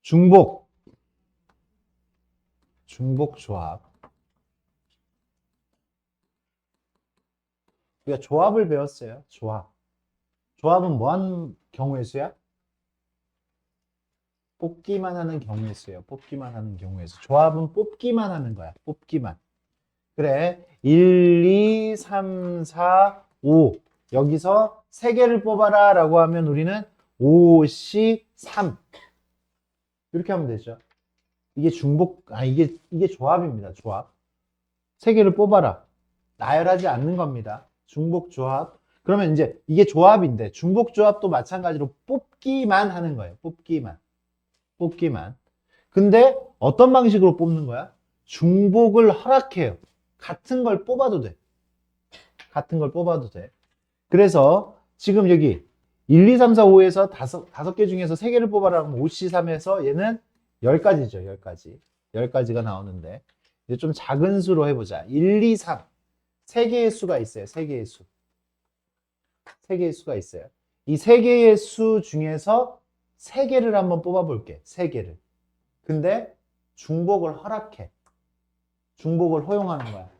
중복 조합. 우리가 조합을 배웠어요. 조합은 뭐 하는 경우의 수야? 뽑기만 하는 경우의 수예요. 뽑기만 하는 경우의 수. 조합은 뽑기만 하는 거야. 뽑기만. 그래. 1, 2, 3, 4, 5. 여기서 3개를 뽑아라 라고 하면 우리는 5, C, 3. 이렇게 하면 되죠. 이게 이게 조합입니다. 조합. 3개를 뽑아라. 나열하지 않는 겁니다. 중복 조합. 그러면 이제 이게 조합인데 중복 조합도 마찬가지로 뽑기만 하는 거예요. 뽑기만. 근데 어떤 방식으로 뽑는 거야? 중복을 허락해요. 같은 걸 뽑아도 돼. 그래서 지금 여기 1, 2, 3, 4, 5에서 다섯 개 중에서 3개를 뽑아라 하면 5C3에서 얘는 10가지죠. 10가지가 나오는데 이제 좀 작은 수로 해보자. 1, 2, 3. 3개의 수가 있어요. 3개의 수가 있어요. 이 3개의 수 중에서 3개를 한번 뽑아볼게. 3개를. 근데 중복을 허락해. 중복을 허용하는 거야.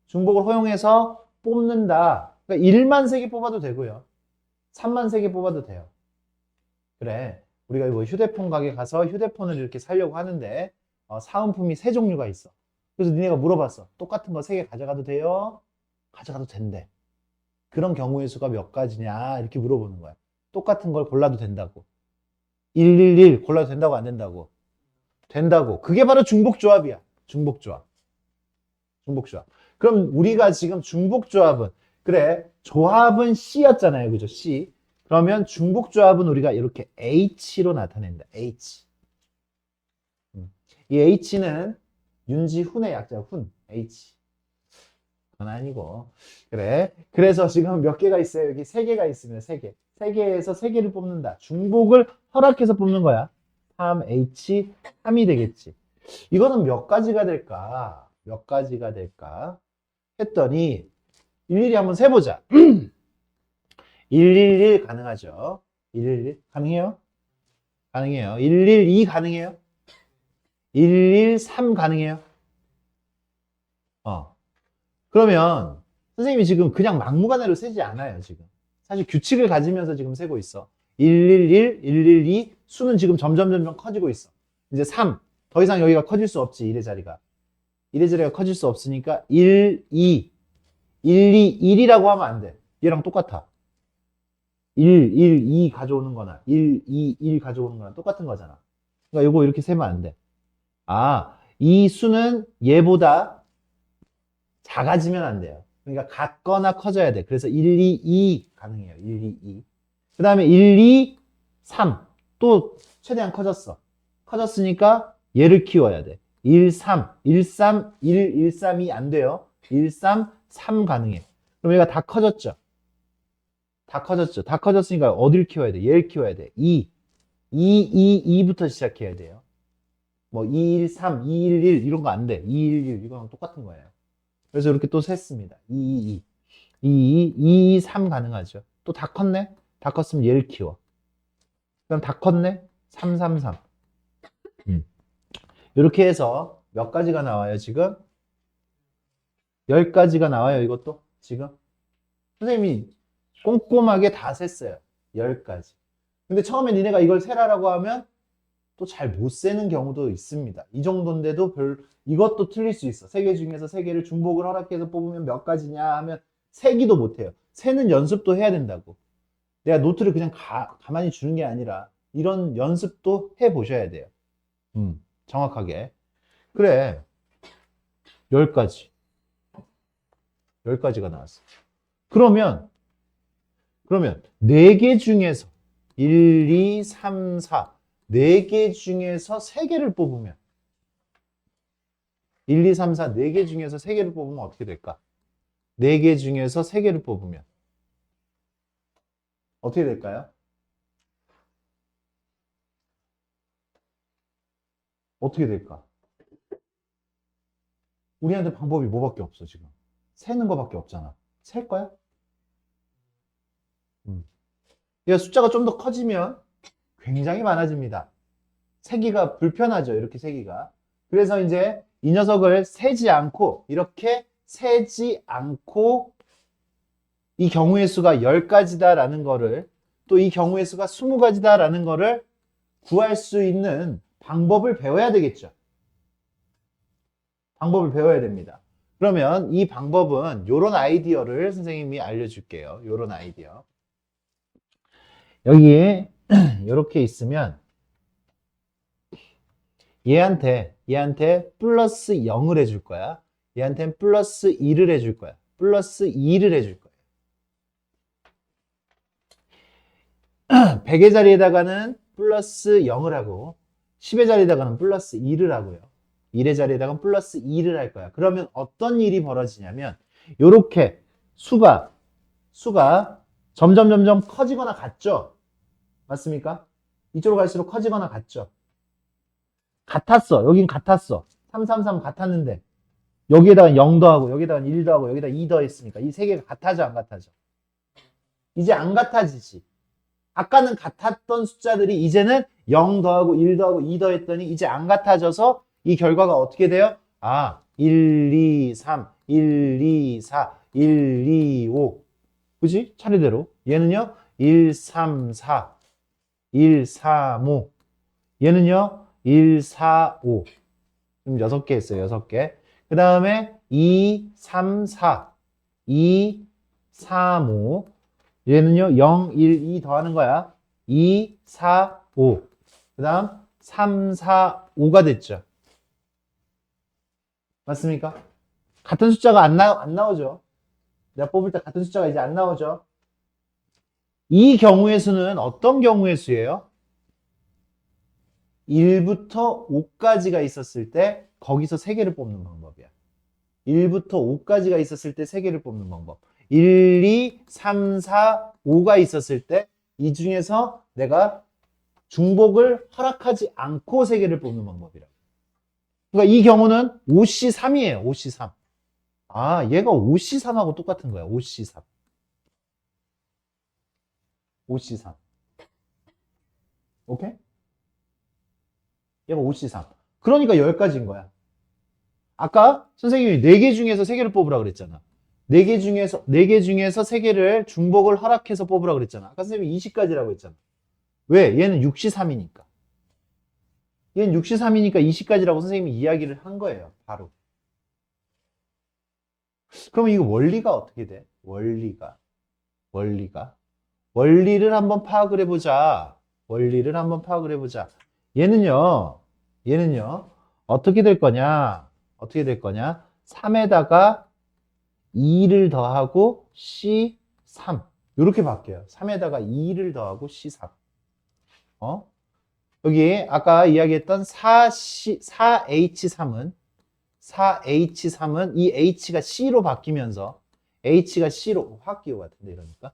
중복을 허용해서 뽑는다. 그러니까 1만 3개 뽑아도 되고요. 3만 3개 뽑아도 돼요. 그래. 우리가 뭐 휴대폰 가게 가서 휴대폰을 이렇게 사려고 하는데 사은품이 3종류가 있어. 그래서 니네가 물어봤어. 똑같은 거 3개 가져가도 돼요? 가져가도 된대. 그런 경우의 수가 몇 가지냐 이렇게 물어보는 거야. 똑같은 걸 골라도 된다고. 111 골라도 된다고 안 된다고? 된다고. 그게 바로 중복조합이야. 중복조합. 그럼 우리가 지금 중복조합은 그래 조합은 C였잖아요. 그죠? C. 그러면 중복조합은 우리가 이렇게 H로 나타낸다. H. 이 H는 윤지훈의 약자 훈. H. 그건 아니고. 그래. 그래서 지금 몇 개가 있어요? 여기 3개가 있으면 3개. 3개에서 3개를 뽑는다. 중복을 허락해서 뽑는 거야. 3H, 3이 되겠지. 이거는 몇 가지가 될까? 했더니 일일이 한번 세보자. 111 가능하죠? 111 가능해요? 가능해요. 112 가능해요? 113 가능해요? 그러면 선생님이 지금 그냥 막무가내로 세지 않아요, 지금. 사실 규칙을 가지면서 지금 세고 있어. 111, 112 수는 지금 점점 커지고 있어. 이제 3. 더 이상 여기가 커질 수 없지, 1의 자리가. 1의 자리가 커질 수 없으니까 1, 2. 1, 2, 1이라고 하면 안 돼. 얘랑 똑같아. 1, 1, 2 가져오는 거나 1, 2, 1 가져오는 거나 똑같은 거잖아. 그러니까 요거 이렇게 세면 안 돼. 이 수는 얘보다 작아지면 안 돼요. 그러니까 같거나 커져야 돼. 그래서 1, 2, 2 가능해요. 1, 2, 2. 그 다음에 1, 2, 3. 또 최대한 커졌어. 커졌으니까 얘를 키워야 돼. 1, 3, 1, 3, 1, 1, 3이 안 돼요. 1, 3, 3 가능해. 그럼 얘가 다 커졌죠. 다 커졌으니까 어딜 키워야 돼? 얘를 키워야 돼. 2, 2부터 시작해야 돼요. 뭐 2, 1, 3, 2, 1, 1 이런 거 안 돼. 2, 1, 1 이거랑 똑같은 거예요. 그래서 이렇게 또 셌습니다. 2, 2, 3 가능하죠. 또 다 컸네? 다 컸으면 얘를 키워. 그럼 다 컸네? 3, 3, 3. 이렇게 해서 몇 가지가 나와요, 지금? 10가지가 나와요, 이것도? 지금? 선생님이 꼼꼼하게 다 셌어요. 10가지. 근데 처음에 니네가 이걸 세라라고 하면 또 잘 못 세는 경우도 있습니다. 이 정도인데도 이것도 틀릴 수 있어. 3개 중에서 3개를 중복을 허락해서 뽑으면 몇 가지냐 하면 세기도 못해요. 세는 연습도 해야 된다고. 내가 노트를 그냥 가만히 주는 게 아니라 이런 연습도 해 보셔야 돼요. 정확하게. 그래. 10가지. 10가지가 나왔어. 그러면 4개 중에서 1, 2, 3, 4 4개 중에서 3개를 뽑으면 1, 2, 3, 4 4개 중에서 3개를 뽑으면 어떻게 될까? 4개 중에서 3개를 뽑으면 어떻게 될까요? 어떻게 될까? 우리한테 방법이 뭐밖에 없어 지금. 세는 거밖에 없잖아. 셀 거야? 음. 이 숫자가 좀 더 커지면 굉장히 많아집니다. 세기가 불편하죠. 이렇게 세기가. 그래서 이제 이 녀석을 세지 않고 이렇게 세지 않고 이 경우의 수가 10가지다라는 거를 또 이 경우의 수가 20가지다라는 거를 구할 수 있는 방법을 배워야 되겠죠. 방법을 배워야 됩니다. 그러면 이 방법은 요런 아이디어를 선생님이 알려줄게요. 요런 아이디어. 여기에 이렇게 있으면 얘한테 플러스 0을 해줄 거야. 얘한테는 플러스 2를 해줄 거야. 플러스 2를 해줄 거야. 100의 자리에다가는 플러스 0을 하고 10의 자리에다가는 플러스 2를 하고요. 1의 자리에다가는 플러스 2를 할 거야. 그러면 어떤 일이 벌어지냐면 이렇게 수가 점점 커지거나 같죠? 맞습니까? 이쪽으로 갈수록 커지거나 같죠? 같았어. 여긴 같았어. 333 같았는데 여기에다가 0 더하고 여기다가 1 더하고 여기다 2 더했으니까 이 세 개가 같아져 안 같아져? 이제 안 같아지지. 아까는 같았던 숫자들이 이제는 0 더하고 1 더하고 2 더했더니 이제 안 같아져서 이 결과가 어떻게 돼요? 1, 2, 3, 1, 2, 4, 1, 2, 5. 그지? 차례대로. 얘는요, 1, 3, 4, 1, 3, 5. 얘는요, 1, 4, 5. 지금 6개 했어요, 6개. 그 다음에 2, 3, 4, 2, 3, 5. 얘는요, 0, 1, 2 더하는 거야. 2, 4, 5. 그 다음 3, 4, 5가 됐죠. 맞습니까? 같은 숫자가 안 나오죠. 내가 뽑을 때 같은 숫자가 이제 안 나오죠. 이 경우의 수는 어떤 경우의 수예요? 1부터 5까지가 있었을 때 거기서 3개를 뽑는 방법이야. 1부터 5까지가 있었을 때 3개를 뽑는 방법. 1, 2, 3, 4, 5가 있었을 때 이 중에서 내가 중복을 허락하지 않고 3개를 뽑는 방법이라. 그러니까 이 경우는 5C3이에요. 5C3. 얘가 5C3하고 똑같은 거야. 5C3. 5C3. 오케이? 얘가 5C3. 그러니까 10가지인 거야. 아까 선생님이 4개 중에서 3개를 뽑으라 그랬잖아. 4개 중에서 3개를 중복을 허락해서 뽑으라 그랬잖아. 아까 선생님이 20가지라고 했잖아. 왜? 얘는 6C3이니까. 얘는 6C3이니까 20가지라고 선생님이 이야기를 한 거예요. 바로. 그럼 이거 원리가 어떻게 돼? 원리를 한번 파악을 해보자. 얘는요, 어떻게 될 거냐? 3에다가 2를 더하고 C3. 이렇게 바뀌어요. 3에다가 2를 더하고 C3. 여기 아까 이야기했던 4H3은 이 H가 C로 바뀌면서 H가 C로 확 기호 같은데 이러니까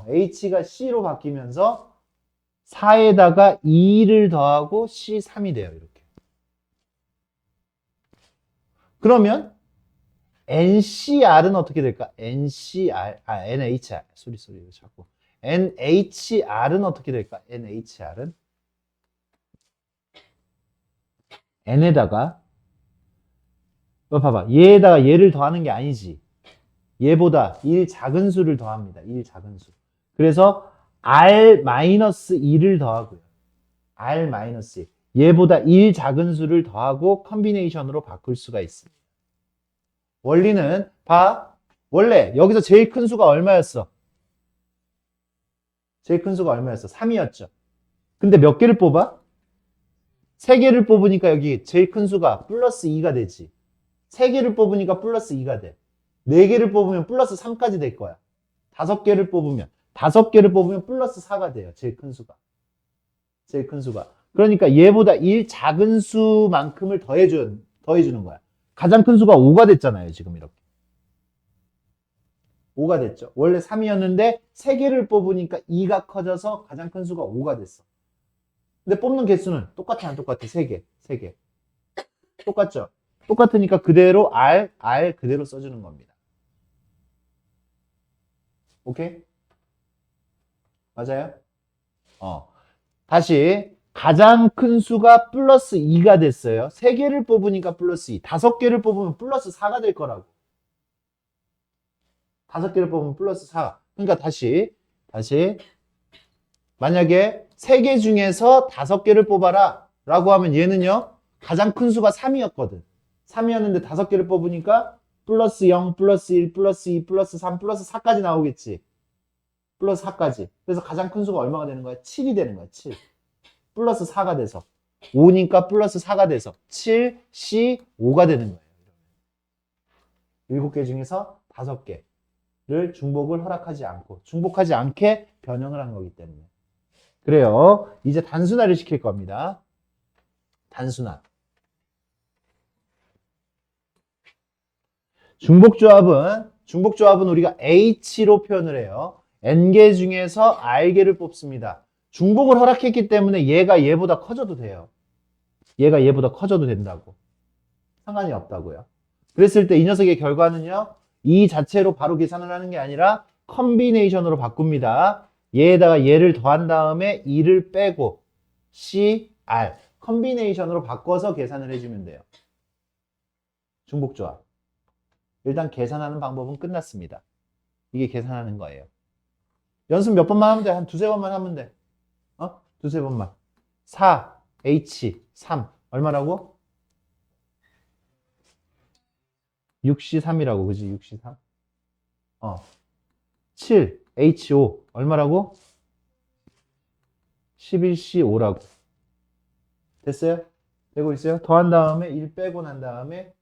H가 C로 바뀌면서 4에다가 2를 더하고 C3이 돼요. 이렇게. 그러면 NCR은 어떻게 될까? NHR. 소리 자꾸. NHR은 어떻게 될까? NHR은 N에다가 봐봐. 얘에다가 얘를 더하는 게 아니지. 얘보다 1 작은 수를 더합니다. 1 작은 수. 그래서 R-2를 더하고요. R-2. 얘보다 1 작은 수를 더하고 컨비네이션으로 바꿀 수가 있습니다. 원리는 원래 여기서 제일 큰 수가 얼마였어? 3이었죠. 근데 몇 개를 뽑아? 3개를 뽑으니까 여기 제일 큰 수가 플러스 2가 되지. 3개를 뽑으니까 플러스 2가 돼. 4개를 뽑으면 플러스 3까지 될 거야. 5개를 뽑으면 플러스 4가 돼요. 제일 큰 수가. 그러니까 얘보다 1 작은 수만큼을 더해주는 거야. 가장 큰 수가 5가 됐잖아요. 지금 이렇게. 5가 됐죠. 원래 3이었는데 3개를 뽑으니까 2가 커져서 가장 큰 수가 5가 됐어. 근데 뽑는 개수는 똑같아 안 똑같아? 3개. 똑같죠? 똑같으니까 그대로 R 그대로 써주는 겁니다. 오케이? 맞아요? 다시 가장 큰 수가 플러스 2가 됐어요. 3개를 뽑으니까 플러스 2. 5개를 뽑으면 플러스 4가 될 거라고. 5개를 뽑으면 플러스 4. 그러니까 다시 만약에 3개 중에서 5개를 뽑아라 라고 하면 얘는요. 가장 큰 수가 3이었거든. 3이었는데 5개를 뽑으니까 플러스 0, 플러스 1, 플러스 2, 플러스 3, 플러스 4까지 나오겠지. 플러스 4까지. 그래서 가장 큰 수가 얼마가 되는 거야? 7이 되는 거야. 7. 플러스 4가 돼서. 5니까 플러스 4가 돼서 7, C, 5가 되는 거예요. 7개 중에서 5개를 중복을 허락하지 않고 중복하지 않게 변형을 한 거기 때문에. 그래요. 이제 단순화를 시킬 겁니다. 단순화. 중복조합은 우리가 H로 표현을 해요. N개 중에서 R개를 뽑습니다. 중복을 허락했기 때문에 얘가 얘보다 커져도 돼요. 얘가 얘보다 커져도 된다고. 상관이 없다고요. 그랬을 때 이 녀석의 결과는요. 이 자체로 바로 계산을 하는 게 아니라 컨비네이션으로 바꿉니다. 얘에다가 얘를 더한 다음에 2를 빼고 C, R 컨비네이션으로 바꿔서 계산을 해주면 돼요. 중복조합. 일단 계산하는 방법은 끝났습니다. 이게 계산하는 거예요. 연습 몇 번만 하면 돼. 한 두세 번만 하면 돼. 두세 번만. 4, H, 3. 얼마라고? 6C3이라고. 그지? 6C3. 7, H5. 얼마라고? 11C5라고. 됐어요? 되고 있어요? 더한 다음에 1 빼고 난 다음에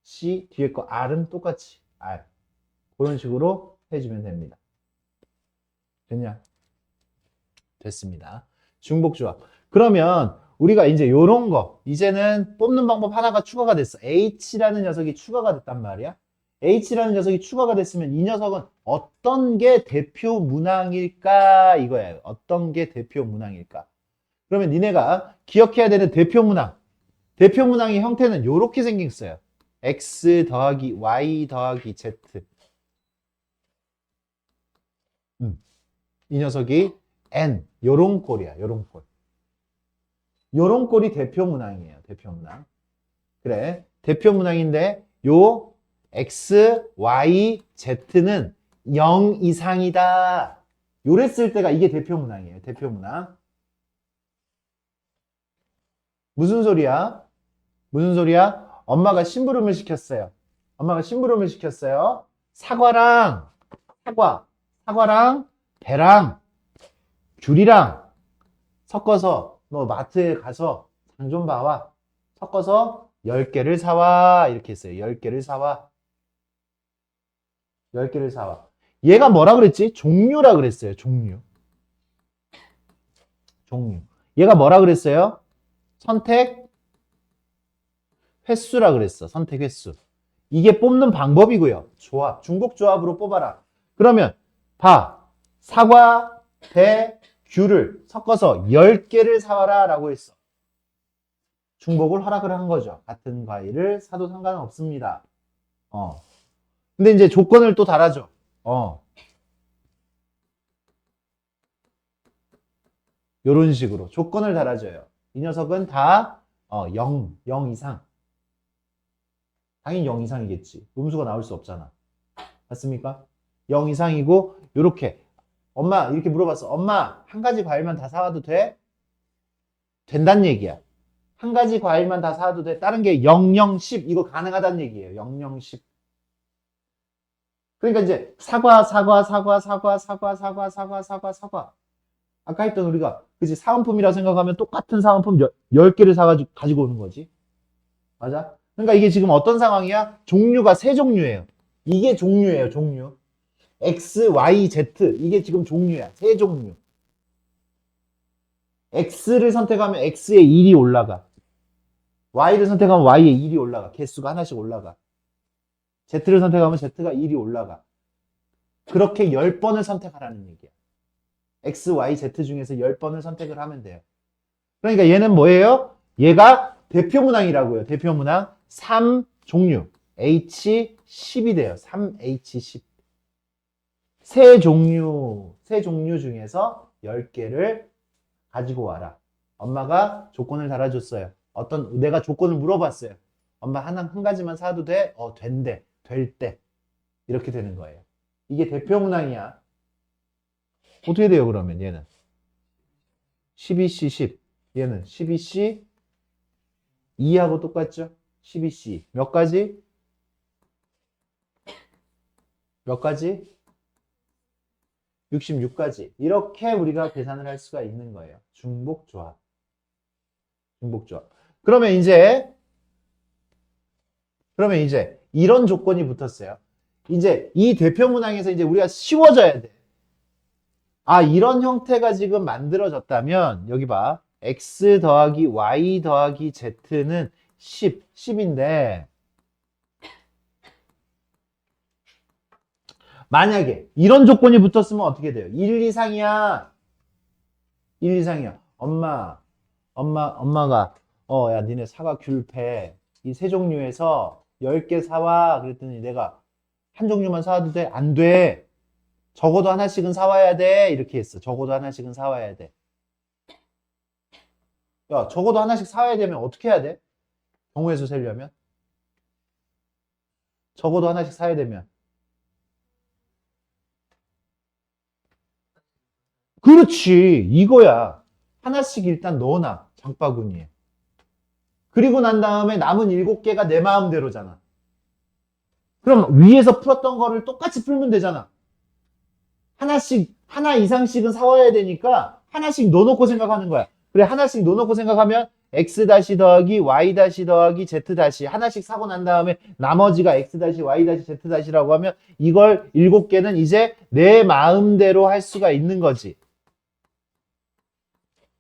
C 뒤에 거 R은 똑같이 R. 그런 식으로 해주면 됩니다. 됐냐? 됐습니다. 중복조합. 그러면 우리가 이제 요런 거 이제는 뽑는 방법 하나가 추가가 됐어. H라는 녀석이 추가가 됐단 말이야. H라는 녀석이 추가가 됐으면 이 녀석은 어떤 게 대표 문항일까 이거야. 어떤 게 대표 문항일까. 그러면 니네가 기억해야 되는 대표 문항. 대표 문항의 형태는 요렇게 생겼어요. X 더하기 Y 더하기 Z. 이 녀석이 N. 요런 꼴이야. 요런 꼴. 요런 꼴이 대표 문항이에요. 대표 문항. 그래. 대표 문항인데 요 X, Y, Z는 0 이상이다. 요랬을 때가 이게 대표 문항이에요. 대표 문항. 무슨 소리야? 무슨 소리야? 엄마가 심부름을 시켰어요. 엄마가 심부름을 시켰어요. 사과랑 배랑 귤이랑 섞어서 너 마트에 가서 장 좀 봐와. 섞어서 10개를 사와. 이렇게 했어요. 10개를 사와. 10개를 사와. 얘가 뭐라 그랬지? 종류라 그랬어요. 종류. 얘가 뭐라 그랬어요? 선택 횟수라 그랬어. 선택 횟수. 이게 뽑는 방법이고요. 조합. 중복 조합으로 뽑아라. 그러면 봐. 사과, 배, 귤을 섞어서 10개를 사와라 라고 했어. 중복을 허락을 한 거죠. 같은 과일을 사도 상관은 없습니다. 근데 이제 조건을 또 달아줘. 요런 식으로 조건을 달아줘요. 이 녀석은 다 0 이상. 당연히 0 이상이겠지. 음수가 나올 수 없잖아. 맞습니까? 0 이상이고 요렇게 엄마 이렇게 물어봤어. 엄마 한 가지 과일만 다 사와도 돼? 된다는 얘기야. 한 가지 과일만 다 사와도 돼? 다른 게 0, 0, 10 이거 가능하다는 얘기예요. 0, 0, 10. 그러니까 이제 사과. 아까 했던 우리가 그치 사은품이라 생각하면 똑같은 사은품 10개를 가지고 오는 거지. 맞아? 그러니까 이게 지금 어떤 상황이야? 종류가 세 종류예요. 이게 종류예요. 종류. X, Y, Z 이게 지금 종류야. 세 종류. X를 선택하면 X의 1이 올라가. Y를 선택하면 Y의 1이 올라가. 개수가 하나씩 올라가. Z를 선택하면 Z가 1이 올라가. 그렇게 10번을 선택하라는 얘기야. X, Y, Z 중에서 10번을 선택을 하면 돼요. 그러니까 얘는 뭐예요? 얘가 대표문항이라고요. 대표문항 3종류 H10이 돼요. 3H10. 세 종류 중에서 10개를 가지고 와라. 엄마가 조건을 달아줬어요. 내가 조건을 물어봤어요. 엄마 한 가지만 사도 돼? 된대. 될 때. 이렇게 되는 거예요. 이게 대표 문항이야. 어떻게 돼요, 그러면 얘는? 12C 10. 얘는 12C 2하고 똑같죠? 12C. 몇 가지? 몇 가지? 66가지. 이렇게 우리가 계산을 할 수가 있는 거예요. 중복조합. 중복조합. 그러면 이제 이런 조건이 붙었어요. 이제 이 대표 문항에서 이제 우리가 쉬워져야 돼. 이런 형태가 지금 만들어졌다면 여기 봐. x 더하기 y 더하기 z는 10인데 만약에 이런 조건이 붙었으면 어떻게 돼요? 1 이상이야. 1 이상이야. 엄마가 야 니네 사과 귤 패. 이 세 종류에서 10개 사와. 그랬더니 내가 한 종류만 사와도 돼? 안 돼. 적어도 하나씩은 사와야 돼. 이렇게 했어. 적어도 하나씩은 사와야 돼. 야, 적어도 하나씩 사와야 되면 어떻게 해야 돼? 경우의 수 세려면? 적어도 하나씩 사야 되면. 그렇지. 이거야. 하나씩 일단 넣어놔. 장바구니에. 그리고 난 다음에 남은 7개가 내 마음대로잖아. 그럼 위에서 풀었던 거를 똑같이 풀면 되잖아. 하나 이상씩은 사와야 되니까 하나씩 넣어놓고 생각하는 거야. 그래, 하나씩 넣어놓고 생각하면 x 다시 더하기 y 다시 더하기 z 다시 하나씩 사고 난 다음에 나머지가 x 다시 y 다시 z 다시라고 하면 이걸 7개는 이제 내 마음대로 할 수가 있는 거지.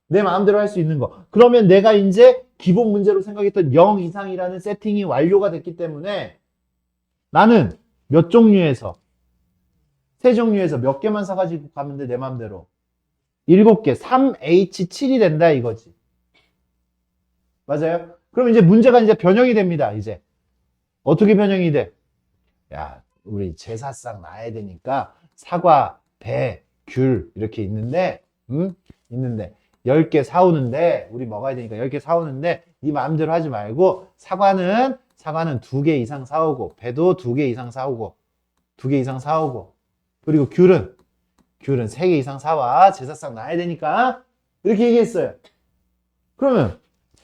내 마음대로 할 수 있는 거. 그러면 내가 이제 기본 문제로 생각했던 0 이상이라는 세팅이 완료가 됐기 때문에 나는 몇 종류에서 세 종류에서 몇 개만 사가지고 가면 돼, 내 마음대로. 7개, 3H7이 된다, 이거지. 맞아요? 그럼 이제 문제가 이제 변형이 됩니다, 이제. 어떻게 변형이 돼? 야, 우리 제사상 놔야 되니까 사과, 배, 귤, 이렇게 있는데, 있는데, 10개 사오는데, 우리 먹어야 되니까 10개 사오는데, 네 마음대로 하지 말고, 사과는 2개 이상 사오고, 배도 2개 이상 사오고, 2개 이상 사오고, 그리고 귤은 3개 이상 사와. 제사상 놔야 되니까. 이렇게 얘기했어요. 그러면,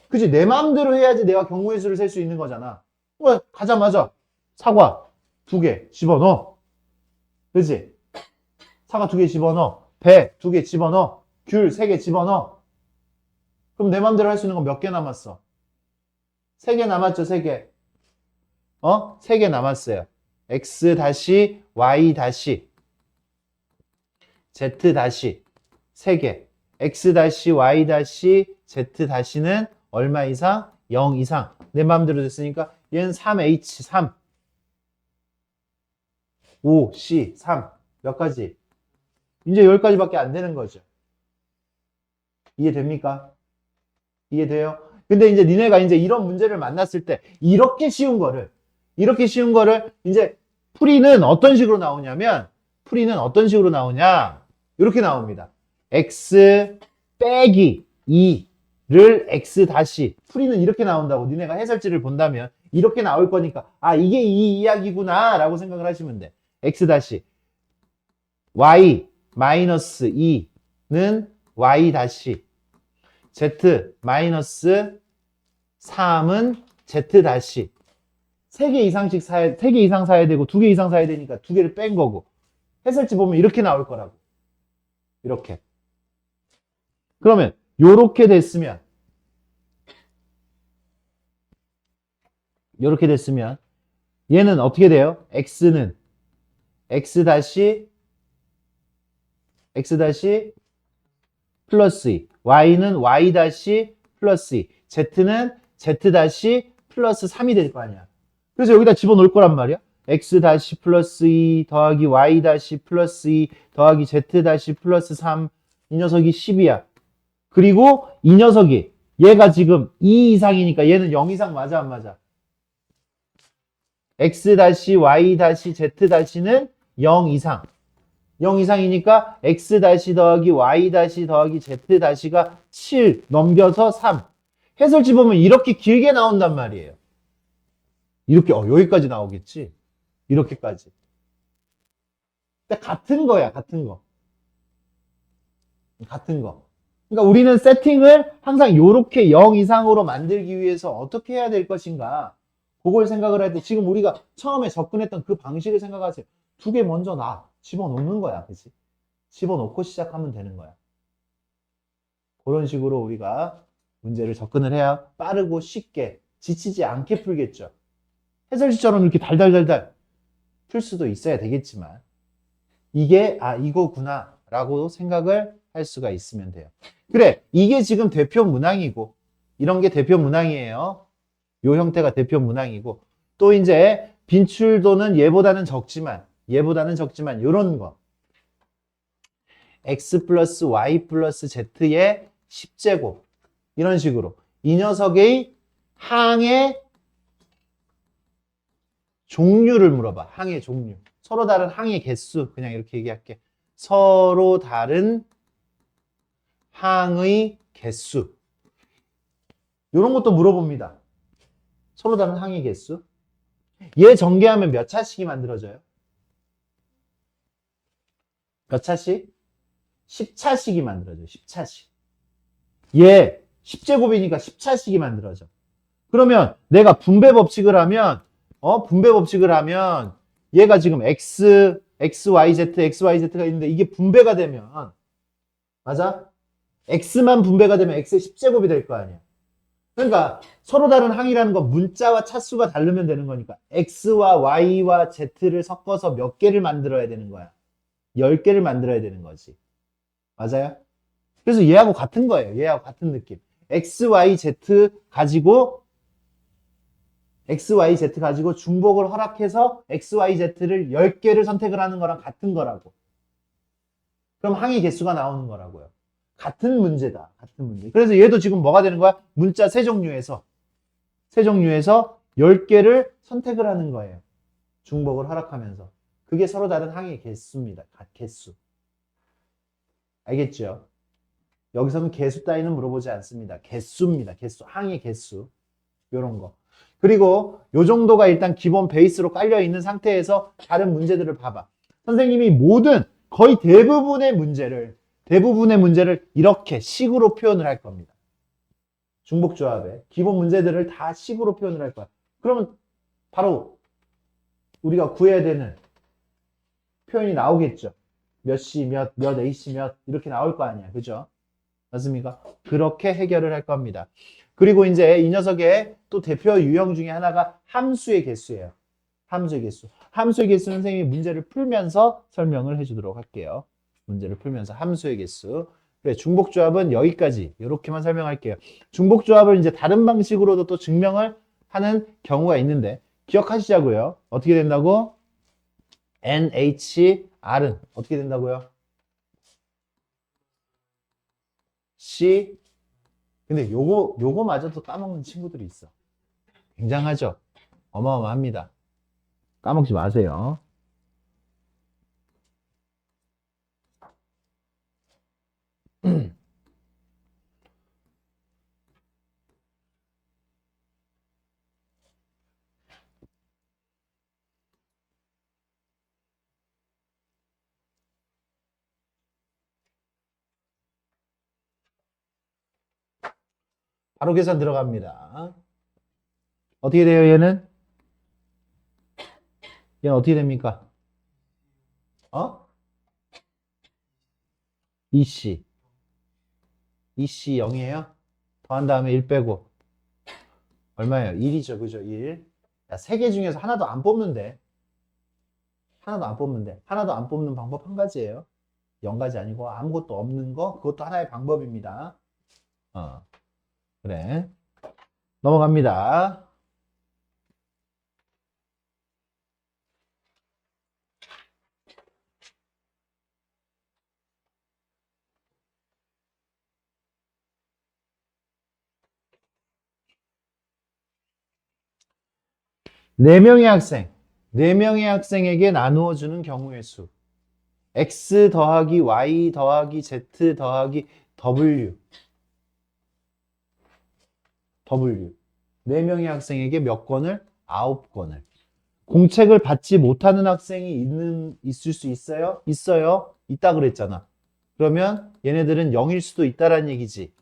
그치, 내 마음대로 해야지 내가 경우의 수를 셀 수 있는 거잖아. 가자마자 사과 2개 집어넣어. 그치? 사과 2개 집어넣어. 배 2개 집어넣어. 귤 3개 집어넣어. 그럼 내 마음대로 할 수 있는 건 몇 개 남았어? 3개 남았죠, 3개. 3개 남았어요. x 다시 y 다시 z 다시 3개. x 다시 y 다시 z 다시는 얼마 이상? 0 이상. 내 마음대로 됐으니까 얘는 3h3 5c 3 몇 가지? 이제 10가지밖에 안 되는 거죠. 이해됩니까? 이해돼요? 근데 이제 니네가 이제 이런 문제를 만났을 때 이렇게 쉬운 거를 이제 풀이는 어떤 식으로 나오냐? 이렇게 나옵니다. x 빼기 2를 x 다시 풀이는 이렇게 나온다고 니네가 해설지를 본다면 이렇게 나올 거니까 이게 이 이야기구나 라고 생각을 하시면 돼. x 다시 y 마이너스 2는 y 다시 z 마이너스 3은 z 다시 3개 이상 사야 되고 2개 이상 사야 되니까 2개를 뺀 거고 해설지 보면 이렇게 나올 거라고. 이렇게. 그러면 요렇게 됐으면 얘는 어떻게 돼요? x는 x 다시 플러스 2, y는 y 다시 플러스 2, z는 z 다시 플러스 3이 될 거 아니야. 그래서 여기다 집어넣을 거란 말이야. x 다시 플러스 2 더하기 y 다시 플러스 2 더하기 z 다시 플러스 3. 이 녀석이 10이야. 그리고 이 녀석이 얘가 지금 2 이상이니까 얘는 0 이상 맞아 안 맞아? x 다시 y 다시 z 다시는 0 이상. 0 이상이니까 x 다시 더하기 y 다시 더하기 z 다시가 7 넘겨서 3. 해설지 보면 이렇게 길게 나온단 말이에요. 이렇게 여기까지 나오겠지. 이렇게까지. 근데 같은 거야, 같은 거. 같은 거. 그러니까 우리는 세팅을 항상 이렇게 0 이상으로 만들기 위해서 어떻게 해야 될 것인가. 그걸 생각을 할 때 지금 우리가 처음에 접근했던 그 방식을 생각하세요. 두 개 먼저 집어넣는 거야. 그치? 집어넣고 시작하면 되는 거야. 그런 식으로 우리가 문제를 접근을 해야 빠르고 쉽게 지치지 않게 풀겠죠. 해설지처럼 이렇게 달달달달 풀 수도 있어야 되겠지만 이게 이거구나 라고 생각을 할 수가 있으면 돼요. 그래, 이게 지금 대표 문항이고 이런 게 대표 문항이에요. 요 형태가 대표 문항이고 또 이제 빈출도는 얘보다는 적지만 요런 거 x 플러스 y 플러스 z의 10제곱 이런 식으로 이 녀석의 항의 종류를 물어봐. 항의 종류. 서로 다른 항의 개수. 그냥 이렇게 얘기할게. 서로 다른 항의 개수. 이런 것도 물어봅니다. 서로 다른 항의 개수. 얘 전개하면 몇 차씩이 만들어져요? 몇 차씩? 10차씩이 만들어져요. 10차씩. 얘 10제곱이니까 10차씩이 만들어져. 그러면 내가 분배 법칙을 하면 얘가 지금 XYZ가 있는데 이게 분배가 되면 맞아? X만 분배가 되면 X의 10제곱이 될 거 아니야. 그러니까 서로 다른 항이라는 건 문자와 차수가 다르면 되는 거니까 X와 Y와 Z를 섞어서 몇 개를 만들어야 되는 거야. 10개를 만들어야 되는 거지. 맞아요? 그래서 얘하고 같은 거예요. 얘하고 같은 느낌. XYZ 가지고 중복을 허락해서 XYZ를 10개를 선택을 하는 거랑 같은 거라고. 그럼 항의 개수가 나오는 거라고요. 같은 문제다. 같은 문제. 그래서 얘도 지금 뭐가 되는 거야? 문자 세 종류에서 10개를 선택을 하는 거예요. 중복을 허락하면서. 그게 서로 다른 항의 개수입니다. 개수. 알겠죠? 여기서는 개수 따위는 물어보지 않습니다. 개수입니다. 개수. 항의 개수. 요런 거. 그리고 요 정도가 일단 기본 베이스로 깔려 있는 상태에서 다른 문제들을 봐봐. 선생님이 거의 대부분의 문제를 이렇게 식으로 표현을 할 겁니다. 중복조합에 기본 문제들을 다 식으로 표현을 할 거야. 그러면 바로 우리가 구해야 되는 표현이 나오겠죠. 몇 시, 몇 A시, 몇 이렇게 나올 거 아니야. 그죠? 맞습니까? 그렇게 해결을 할 겁니다. 그리고 이제 이 녀석의 또 대표 유형 중에 하나가 함수의 개수예요. 함수의 개수. 함수의 개수는 선생님이 문제를 풀면서 설명을 해주도록 할게요. 문제를 풀면서 함수의 개수. 그래, 중복조합은 여기까지 이렇게만 설명할게요. 중복조합을 이제 다른 방식으로도 또 증명을 하는 경우가 있는데 기억하시자고요. 어떻게 된다고? NHR은 어떻게 된다고요? C. 근데 요거마저도 까먹는 친구들이 있어. 굉장하죠? 어마어마합니다. 까먹지 마세요. 바로 계산 들어갑니다. 어떻게 돼요, 얘는? 얘는 어떻게 됩니까? 2C. 2C 0이에요? 더한 다음에 1 빼고. 얼마예요? 1이죠. 그죠? 1. 야, 3개 중에서 하나도 안 뽑는데. 하나도 안 뽑는 방법 한 가지예요. 0가지 아니고 아무것도 없는 거. 그것도 하나의 방법입니다. 그래. 넘어갑니다. 네 명의 학생에게 나누어 주는 경우의 수. X 더하기 Y 더하기 Z 더하기 W. W. 4명의 학생에게 몇 권을? 9권을. 공책을 받지 못하는 학생이 있을 수 있어요? 있어요. 있다 그랬잖아. 그러면 얘네들은 0일 수도 있다라는 얘기지.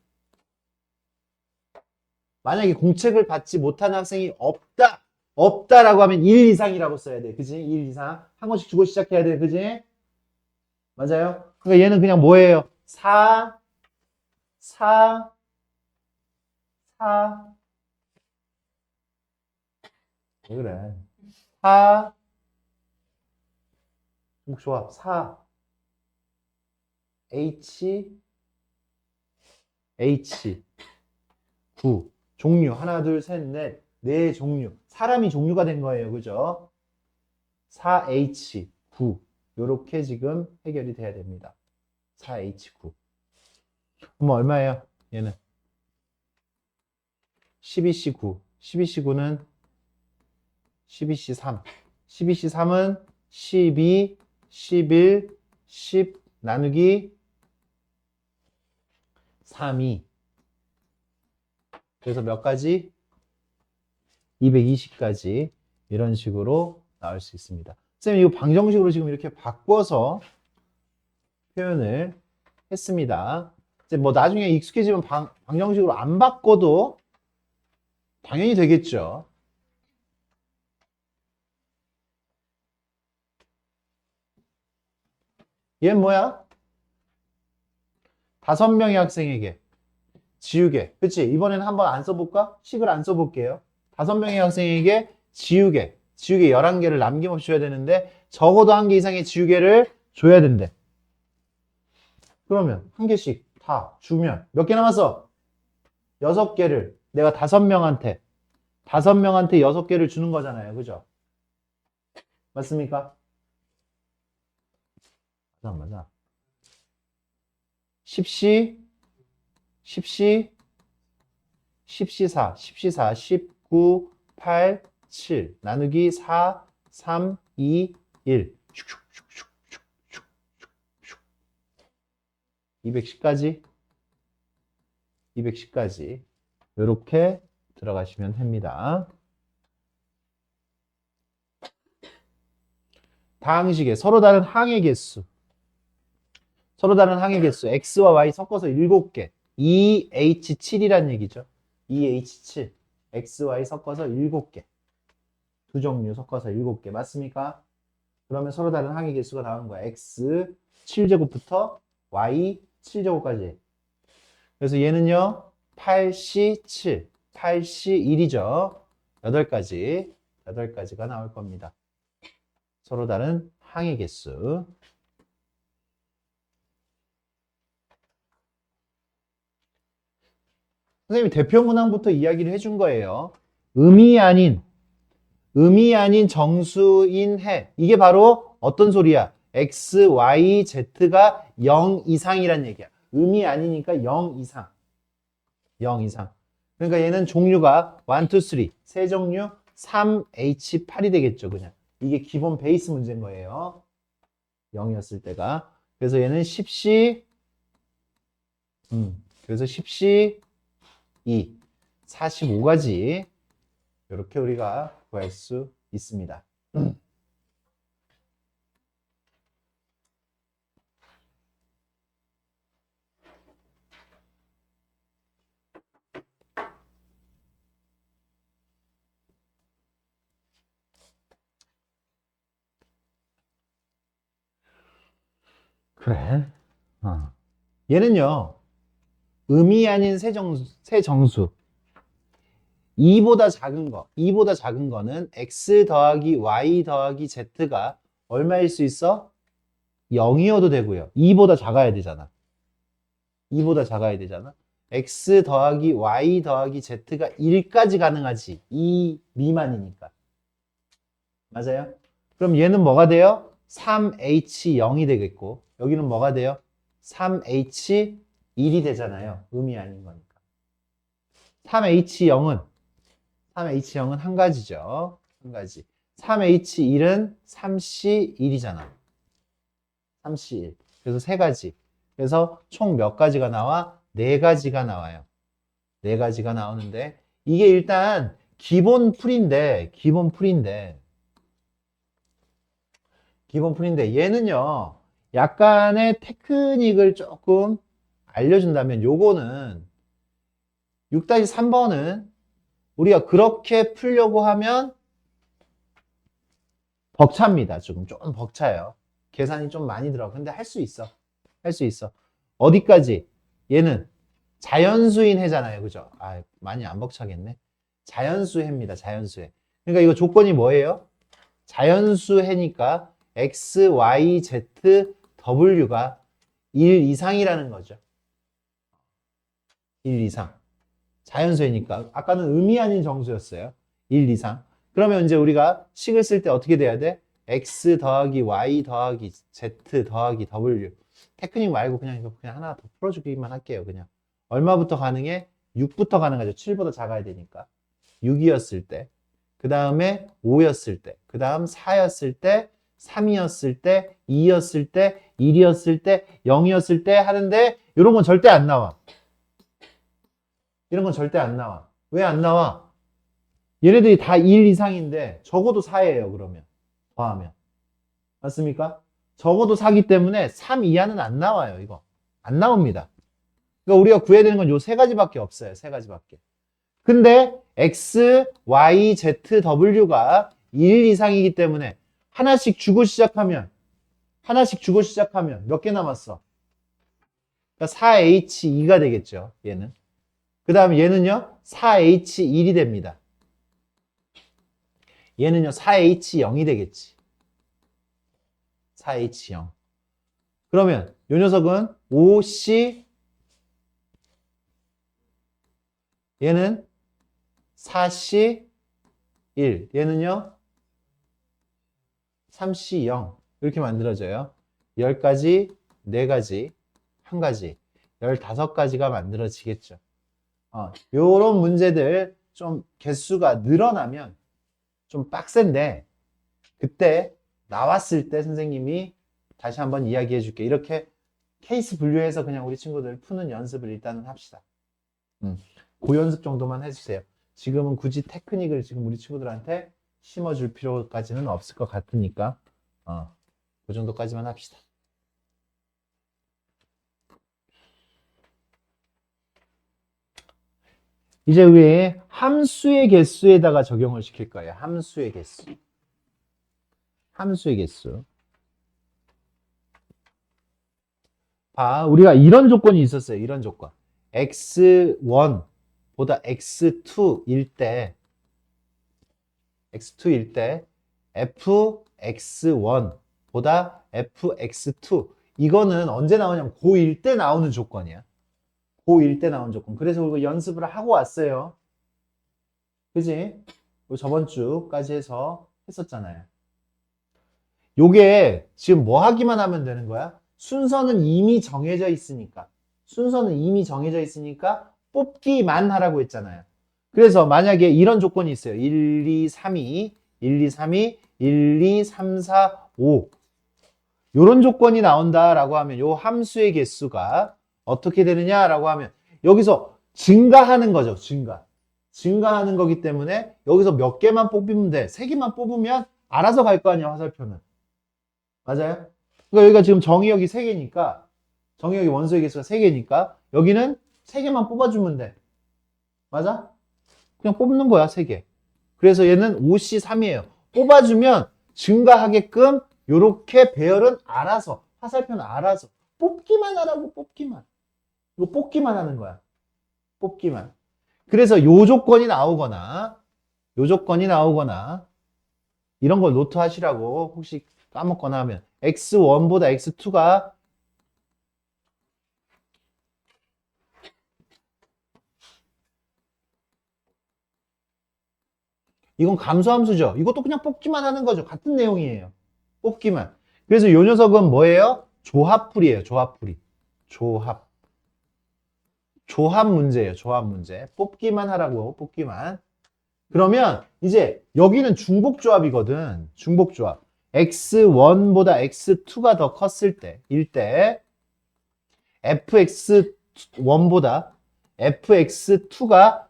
만약에 공책을 받지 못하는 학생이 없다. 없다라고 하면 1 이상이라고 써야 돼. 그지? 1 이상. 한 권씩 주고 시작해야 돼. 그지? 맞아요? 그러니까 얘는 그냥 뭐예요? 4, 4, 4. 왜 그래? 4, 조합 4, H, H, 9. 종류. 하나, 둘, 셋, 넷. 네 종류. 사람이 종류가 된 거예요. 그죠? 4H, 9. 요렇게 지금 해결이 돼야 됩니다. 4H9. 그럼 얼마예요? 얘는 12C9. 12C9는 12C3. 12C3은 12, 11, 10 나누기 3이. 그래서 몇 가지? 220까지 이런 식으로 나올 수 있습니다. 선생님 이거 방정식으로 지금 이렇게 바꿔서 표현을 했습니다. 이제 뭐 나중에 익숙해지면 방정식으로 안 바꿔도 당연히 되겠죠. 얘는 뭐야? 5명의 학생에게 지우개. 그치? 이번에는 한번 안 써볼까? 식을 안 써볼게요. 5명의 학생에게 지우개. 지우개 11개를 남김없이 줘야 되는데 적어도 1개 이상의 지우개를 줘야 된대. 그러면 1개씩 다 주면 몇 개 남았어? 6개를 내가 5명한테 6개를 주는 거잖아요. 그죠? 맞습니까? 맞아. 10시 10시 10시 4 19 8 7 나누기 4 3 2 1 210까지 이렇게 들어가시면 됩니다. 다항식에 서로 다른 항의 개수 X와 Y 섞어서 7개 2H7이란 얘기죠. 2H7 X, Y 섞어서 7개 두 종류 섞어서 7개 맞습니까? 그러면 서로 다른 항의 개수가 나오는 거야. X 7제곱부터 Y 7제곱까지. 그래서 얘는요 8C7 8C1이죠. 8가지가 나올 겁니다. 서로 다른 항의 개수. 선생님이 대표 문항부터 이야기를 해준 거예요. 음이 아닌 정수인 해. 이게 바로 어떤 소리야? X, Y, Z가 0 이상이란 얘기야. 음이 아니니까 0 이상. 0 이상. 그러니까 얘는 종류가 1, 2, 3. 세 종류 3H8이 되겠죠. 그냥. 이게 기본 베이스 문제인 거예요. 0이었을 때가. 그래서 얘는 10C, 그래서 10C 2, 45가지 이렇게 우리가 구할 수 있습니다. 그래. 얘는요. 음이 아닌 세정수 2보다 작은 거는 X 더하기 Y 더하기 Z가 얼마일 수 있어? 0이어도 되고요. 2보다 작아야 되잖아. X 더하기 Y 더하기 Z가 1까지 가능하지. 2 미만이니까. 맞아요? 그럼 얘는 뭐가 돼요? 3H0이 되겠고 여기는 뭐가 돼요? 3H1이 되잖아요. 음이 아닌 거니까. 3H0은 한 가지죠. 한 가지. 3H1은 3C1이잖아. 3C1. 그래서 세 가지. 그래서 총 몇 가지가 나와? 네 가지가 나와요. 네 가지가 나오는데 이게 일단 기본 풀인데 얘는요 약간의 테크닉을 조금 알려준다면 요거는 6-3번은 우리가 그렇게 풀려고 하면 벅찹니다. 좀 벅차요. 계산이 좀 많이 들어. 근데 할 수 있어. 할 수 있어. 어디까지? 얘는 자연수인 해잖아요. 그죠? 아, 많이 안 벅차겠네. 자연수해입니다. 자연수해. 그러니까 이거 조건이 뭐예요? 자연수해니까 x, y, z, w가 1 이상이라는 거죠. 1 이상. 자연수해니까. 아까는 의미 아닌 정수였어요. 1 이상. 그러면 이제 우리가 식을 쓸 때 어떻게 돼야 돼? x 더하기 y 더하기 z 더하기 w. 테크닉 말고 그냥 이거 그냥 하나 더 풀어주기만 할게요. 그냥. 얼마부터 가능해? 6부터 가능하죠. 7보다 작아야 되니까. 6이었을 때. 그 다음에 5였을 때. 그 다음 4였을 때. 3이었을 때. 2였을 때. 1이었을 때. 0이었을 때 하는데 이런 건 절대 안 나와. 이런 건 절대 안 나와. 왜 안 나와? 얘네들이 다 1 이상인데 적어도 4예요. 그러면 더하면 맞습니까? 적어도 4기 때문에 3 이하는 안 나와요. 이거 안 나옵니다. 그러니까 우리가 구해야 되는 건 요 세 가지밖에 없어요. 세 가지밖에. 근데 x, y, z, w가 1 이상이기 때문에 하나씩 주고 시작하면 몇 개 남았어? 그러니까 4h2가 되겠죠. 얘는. 그 다음에 얘는요 4h1이 됩니다. 얘는요 4h0이 되겠지. 4h0. 그러면 요 녀석은 5c, 얘는 4c1, 얘는요 3c0 이렇게 만들어져요. 10가지, 4가지, 1가지, 15가지가 만들어지겠죠. 요런 문제들 좀 개수가 늘어나면 좀 빡센데 그때 나왔을 때 선생님이 다시 한번 이야기해 줄게. 이렇게 케이스 분류해서 그냥 우리 친구들 푸는 연습을 일단은 합시다. 그 연습 정도만 해주세요. 지금은 굳이 테크닉을 지금 우리 친구들한테 심어줄 필요까지는 없을 것 같으니까 그 정도까지만 합시다. 이제 우리 함수의 개수에다가 적용을 시킬 거예요. 함수의 개수. 함수의 개수. 봐, 우리가 이런 조건이 있었어요. 이런 조건. x1보다 x2일 때 fx1보다 fx2 이거는 언제 나오냐면 고1 때 나오는 조건이야. 고1 때 나온 조건. 그래서 우리가 연습을 하고 왔어요. 그지? 저번 주까지 해서 했었잖아요. 요게 지금 뭐 하기만 하면 되는 거야? 순서는 이미 정해져 있으니까. 뽑기만 하라고 했잖아요. 그래서 만약에 이런 조건이 있어요. 1, 2, 3, 2, 1, 2, 3, 2, 1, 2, 3, 4, 5. 요런 조건이 나온다라고 하면 요 함수의 개수가 어떻게 되느냐라고 하면 여기서 증가하는 거죠. 증가하는 거기 때문에 여기서 몇 개만 뽑으면 돼. 3개만 뽑으면 알아서 갈 거 아니야, 화살표는. 맞아요? 그러니까 여기가 지금 정의역이 3개니까 정의역이 원소의 개수가 3개니까 여기는 3개만 뽑아주면 돼. 맞아? 그냥 뽑는 거야, 3개. 그래서 얘는 5C3이에요. 뽑아주면 증가하게끔 요렇게 배열은 알아서, 화살표는 알아서 뽑기만 하라고, 뽑기만. 이거 뽑기만 하는 거야. 뽑기만. 그래서 요 조건이 나오거나 이런 걸 노트 하시라고 혹시 까먹거나 하면 x1보다 x2가 이건 감소함수죠. 이것도 그냥 뽑기만 하는 거죠. 같은 내용이에요. 뽑기만. 그래서 요 녀석은 뭐예요? 조합풀이에요. 조합풀이. 조합 문제예요. 조합 문제. 뽑기만 하라고. 뽑기만. 그러면 이제 여기는 중복조합이거든. 중복조합. x1보다 x2가 더 컸을 때, fx1보다 fx2가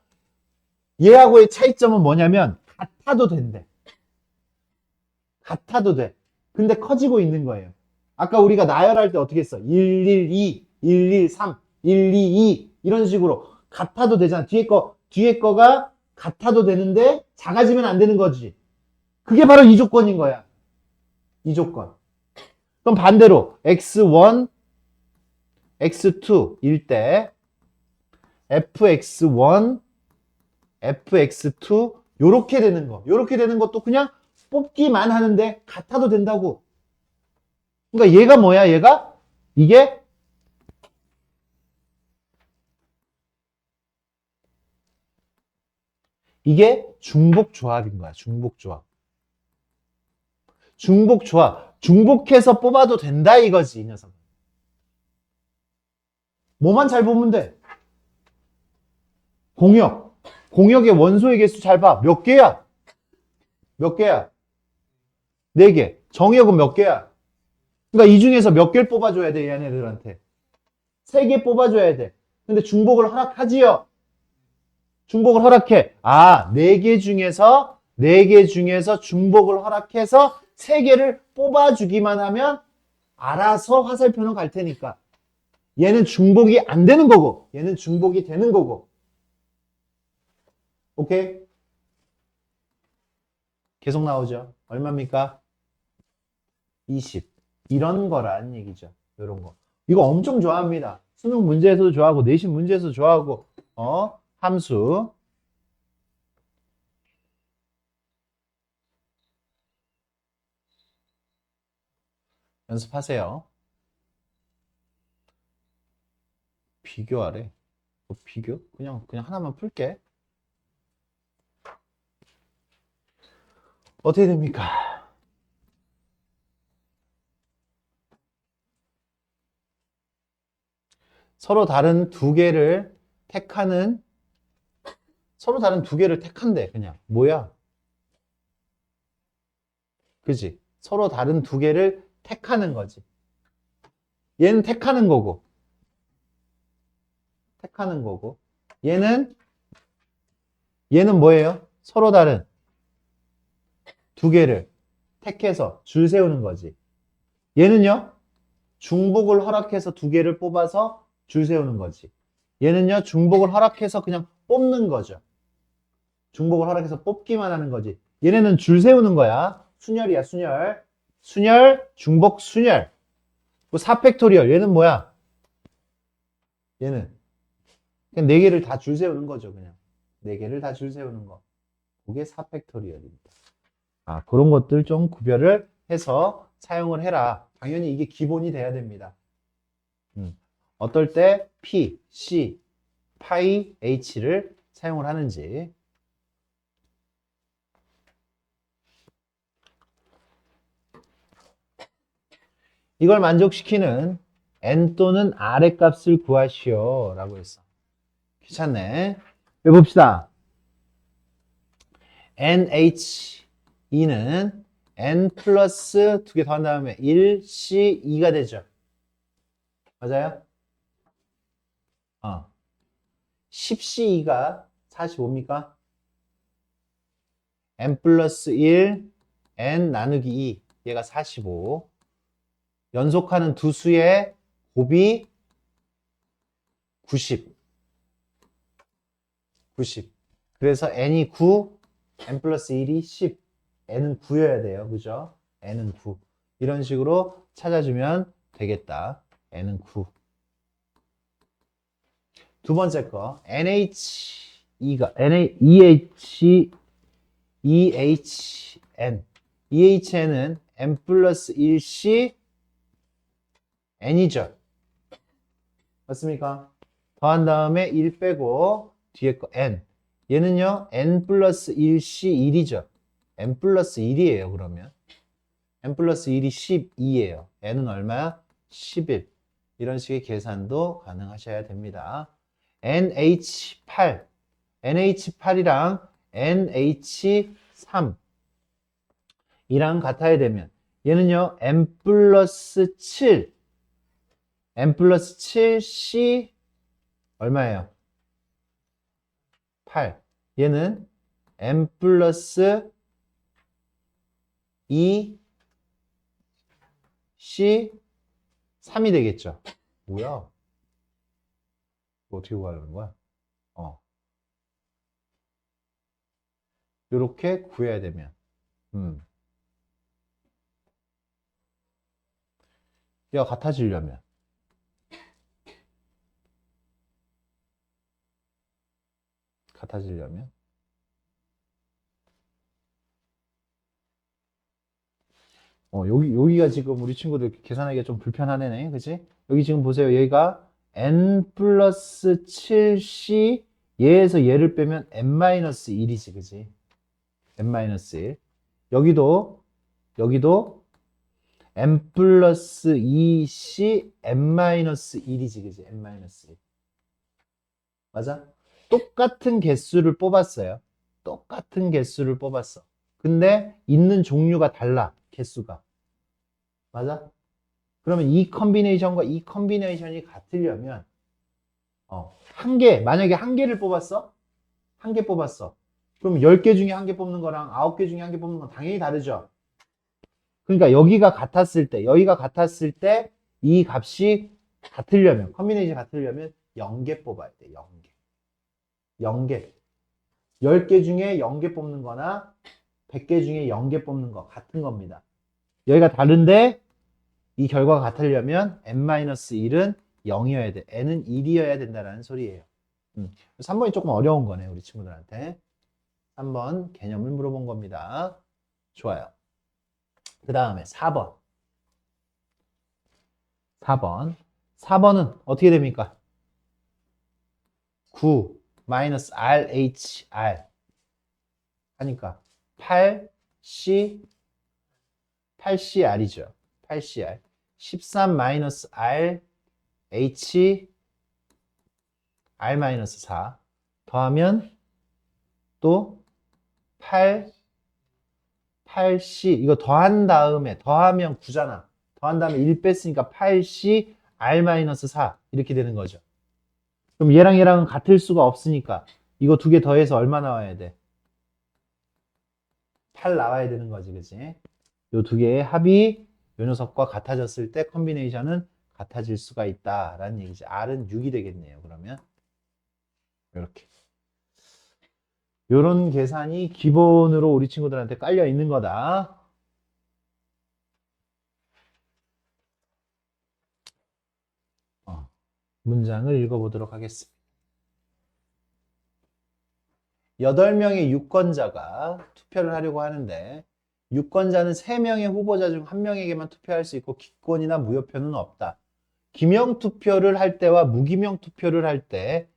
얘하고의 차이점은 뭐냐면 같아도 된대. 같아도 돼. 근데 커지고 있는 거예요. 아까 우리가 나열할 때 어떻게 했어? 112, 113, 122 이런 식으로 같아도 되잖아. 뒤에 거가 같아도 되는데 작아지면 안 되는 거지. 그게 바로 이 조건인 거야. 이 조건. 그럼 반대로 x1, x2일 때 fx1, fx2 요렇게 되는 거. 요렇게 되는 것도 그냥 뽑기만 하는데 같아도 된다고. 그러니까 얘가 뭐야? 얘가 이게 중복 조합인 거야. 중복 조합. 중복 조합. 중복해서 뽑아도 된다 이거지, 이 녀석. 뭐만 잘 보면 돼. 공역. 공역의 원소의 개수 잘 봐. 몇 개야? 몇 개야? 4개. 정역은 몇 개야? 그러니까 이 중에서 몇 개를 뽑아줘야 돼, 얘네들한테. 3개 뽑아줘야 돼. 근데 중복을 허락하지요? 중복을 허락해. 아, 4개 중에서 중복을 허락해서 3개를 뽑아주기만 하면 알아서 화살표는 갈 테니까. 얘는 중복이 안 되는 거고, 얘는 중복이 되는 거고. 오케이? 계속 나오죠? 얼마입니까? 20. 이런 거란 얘기죠. 이런 거. 이거 엄청 좋아합니다. 수능 문제에서도 좋아하고, 내신 문제에서도 좋아하고, 함수. 연습하세요. 비교하래. 비교? 그냥 하나만 풀게. 어떻게 됩니까? 서로 다른 두 개를 택한대, 그냥. 뭐야? 그지? 서로 다른 두 개를 택하는 거지. 얘는 택하는 거고. 얘는 뭐예요? 서로 다른 두 개를 택해서 줄 세우는 거지. 얘는요? 중복을 허락해서 두 개를 뽑아서 줄 세우는 거지. 얘는요? 중복을 허락해서 그냥 뽑는 거죠. 중복을 허락해서 뽑기만 하는 거지. 얘네는 줄 세우는 거야. 순열이야, 순열. 순열, 중복, 순열. 4팩토리얼. 얘는 뭐야? 얘는 그냥 4개를 다 줄 세우는 거죠, 그냥. 4개를 다 줄 세우는 거. 그게 4팩토리얼입니다. 아, 그런 것들 좀 구별을 해서 사용을 해라. 당연히 이게 기본이 돼야 됩니다. 어떨 때 P, C, 파이, H를 사용을 하는지. 이걸 만족시키는 N 또는 R의 값을 구하시오 라고 했어. 귀찮네. 해봅시다. NHE는 N 플러스 2개 더한 다음에 1C2가 되죠. 맞아요? 10C2가 45입니까? N 플러스 1, N 나누기 2. 얘가 45. 연속하는 두 수의 곱이 90. 그래서 N이 9, N 플러스 1이 10. N은 9여야 돼요. 그죠? N은 9. 이런 식으로 찾아주면 되겠다. N은 9. 두 번째 거. EHN은 N 플러스 1C N이죠. 맞습니까? 더한 다음에 1 빼고 뒤에 거 N. 얘는요, N 플러스 1C 1이죠. N 플러스 1이에요, 그러면. N 플러스 1이 12예요. N은 얼마야? 11. 이런 식의 계산도 가능하셔야 됩니다. NH8. NH8이랑 NH3 이랑 같아야 되면 얘는요, n 플러스 7. n 플러스 7C 얼마예요? 8. 얘는 n 플러스 2C 3이 되겠죠. 뭐야? 이거 어떻게 구하려는 거야? 요렇게 구해야 되면. 얘가 같아지려면. 여기가 지금 우리 친구들 계산하기가 좀 불편하네. 그치? 여기 지금 보세요. 얘가 n 플러스 7c 얘에서 얘를 빼면 n-1이지. 그치? n-1. 여기도 n 플러스 2c n-1이지. 그치? n-1. 맞아? 똑같은 개수를 뽑았어요. 똑같은 개수를 뽑았어. 근데 있는 종류가 달라. 개수가. 맞아? 그러면 이 컨비네이션과 이 컨비네이션이 같으려면 만약에 한 개를 뽑았어? 한 개 뽑았어. 그럼 10개 중에 한 개 뽑는 거랑 9개 중에 한 개 뽑는 건 당연히 다르죠. 그러니까 여기가 같았을 때 이 값이 같으려면, 컨비네이션이 같으려면 0개 뽑아야 돼. 0개. 0개. 10개 중에 0개 뽑는 거나 100개 중에 0개 뽑는 거 같은 겁니다. 여기가 다른데 이 결과가 같으려면 n-1은 0이어야 돼. n은 1이어야 된다는 소리예요. 3번이 조금 어려운 거네, 우리 친구들한테. 3번 개념을 물어본 겁니다. 좋아요. 그 다음에 4번. 4번은 어떻게 됩니까? 9 마이너스 RHR 하니까 8CR이죠. 8CR. 13 마이너스 R H R 마이너스 4 더하면 또 8C 이거 더한 다음에 더하면 9잖아. 더한 다음에 1 뺐으니까 8C R 마이너스 4 이렇게 되는 거죠. 그럼 얘랑은 같을 수가 없으니까 이거 두 개 더해서 얼마 나와야 돼? 8 나와야 되는 거지, 그치? 요 두 개의 합이 요 녀석과 같아졌을 때 컨비네이션은 같아질 수가 있다라는 얘기지. R은 6이 되겠네요. 그러면 이렇게 요런 계산이 기본으로 우리 친구들한테 깔려 있는 거다. 문장을 읽어보도록 하겠습니다. 8명의 유권자가 투표를 하려고 하는데 유권자는 3명의 후보자 중 1명에게만 투표할 수 있고 기권이나 무효표는 없다. 기명 투표를 할 때와 무기명 투표를 할 때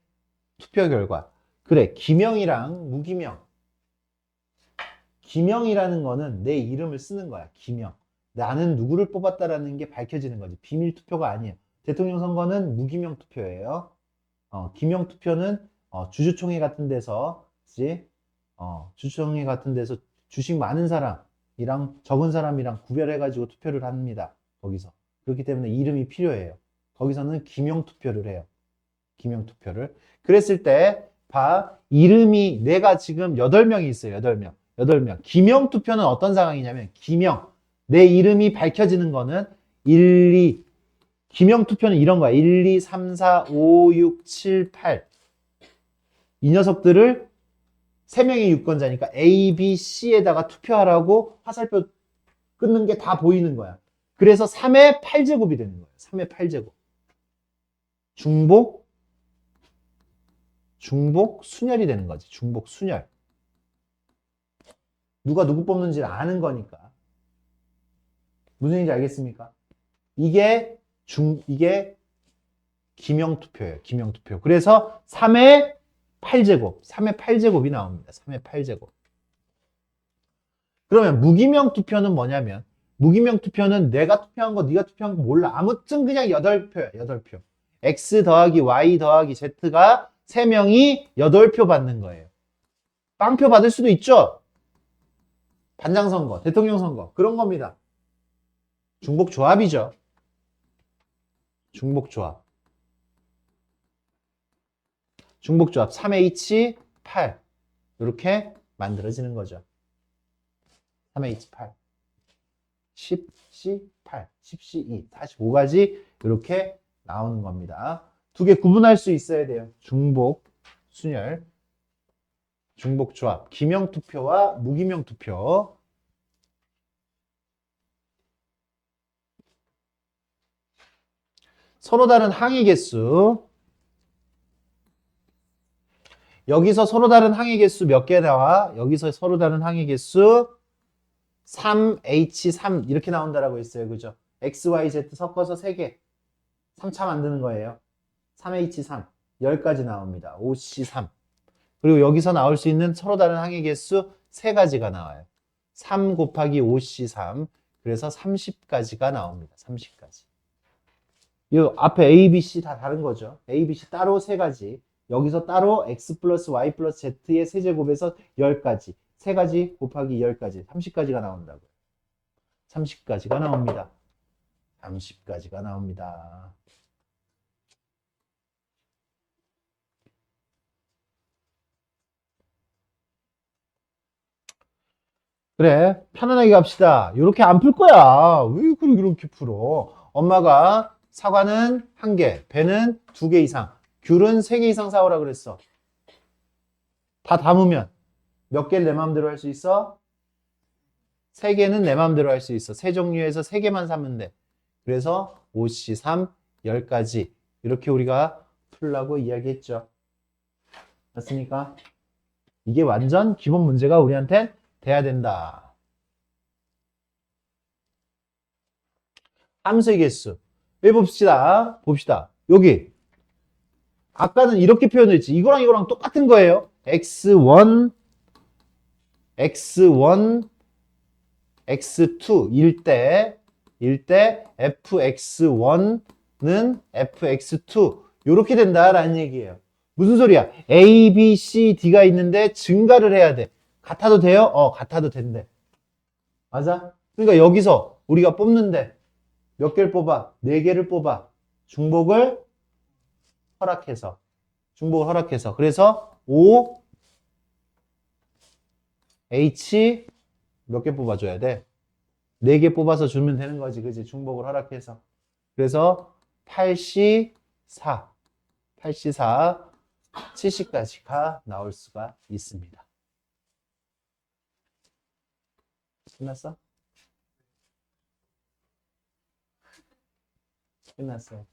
투표 결과. 그래, 기명이랑 무기명. 기명이라는 거는 내 이름을 쓰는 거야. 기명. 나는 누구를 뽑았다라는 게 밝혀지는 거지. 비밀 투표가 아니에요. 대통령 선거는 무기명 투표예요. 기명 투표는 주주총회 같은 데서, 그치? 주주총회 같은 데서 주식 많은 사람이랑 적은 사람이랑 구별해가지고 투표를 합니다. 거기서. 그렇기 때문에 이름이 필요해요. 거기서는 기명 투표를 해요. 기명 투표를. 그랬을 때, 이름이, 내가 지금 8명이 있어요. 8명. 8명. 기명 투표는 어떤 상황이냐면, 기명. 내 이름이 밝혀지는 거는 1, 2, 기명 투표는 이런 거야. 1, 2, 3, 4, 5, 6, 7, 8. 이 녀석들을 3명의 유권자니까 A, B, C에다가 투표하라고 화살표 끊는 게 다 보이는 거야. 그래서 3의 8제곱이 되는 거예요. 3의 8제곱. 중복, 순열이 되는 거지. 중복, 순열. 누가 누구 뽑는지를 아는 거니까. 무슨 얘기인지 알겠습니까? 이게 기명투표예요. 기명투표. 그래서 3의 8제곱이 나옵니다. 3의 8제곱. 그러면 무기명 투표는 뭐냐면, 무기명 투표는 내가 투표한 거, 네가 투표한 거 몰라. 아무튼 그냥 8표야. 8표. X 더하기 Y 더하기 Z가 3명이 8표 받는 거예요. 빵표 받을 수도 있죠? 반장 선거, 대통령 선거. 그런 겁니다. 중복 조합이죠. 중복 조합. 중복 조합 3H8 이렇게 만들어지는 거죠. 3H8 10C8 10C2 45가지 이렇게 나오는 겁니다. 두 개 구분할 수 있어야 돼요. 중복 순열, 중복 조합, 기명 투표와 무기명 투표. 서로 다른 항의 개수. 여기서 서로 다른 항의 개수 몇 개 나와? 여기서 서로 다른 항의 개수 3H3 이렇게 나온다라고 했어요. 그죠? X, Y, Z 섞어서 3개. 3차 만드는 거예요. 3H3 10가지 나옵니다. 5C3. 그리고 여기서 나올 수 있는 서로 다른 항의 개수 3가지가 나와요. 3 곱하기 5C3 그래서 30가지가 나옵니다. 30가지. 이 앞에 A, B, C 다 다른 거죠. A, B, C 따로 3가지. 여기서 따로 X 플러스 Y 플러스 Z의 세제곱에서 10가지. 3가지 곱하기 10가지. 30가지가 나온다고요. 30가지가 나옵니다. 30가지가 나옵니다. 그래, 편안하게 갑시다. 이렇게 안 풀 거야. 왜 그렇게 풀어? 엄마가 사과는 1개, 배는 2개 이상, 귤은 3개 이상 사오라 그랬어. 다 담으면 몇 개를 내 마음대로 할 수 있어? 3개는 내 마음대로 할 수 있어. 3종류에서 3개만 사면 돼. 그래서 5C3, 10가지. 이렇게 우리가 풀라고 이야기했죠. 맞습니까? 이게 완전 기본 문제가 우리한테 돼야 된다. 함수의 개수. 여기 봅시다. 여기. 아까는 이렇게 표현했지. 이거랑 이거랑 똑같은 거예요. x1, x2일 때 fx1는 fx2 이렇게 된다라는 얘기예요. 무슨 소리야? A, B, C, D가 있는데 증가를 해야 돼. 같아도 돼요? 같아도 된대. 맞아? 그러니까 여기서 우리가 뽑는데 몇 개를 뽑아? 4개를 뽑아. 중복을 허락해서. 그래서 O, H 몇 개 뽑아줘야 돼? 4개 뽑아서 주면 되는 거지. 그지? 중복을 허락해서. 그래서 8C4, 70까지가 나올 수가 있습니다. 끝났어? 끝났어요.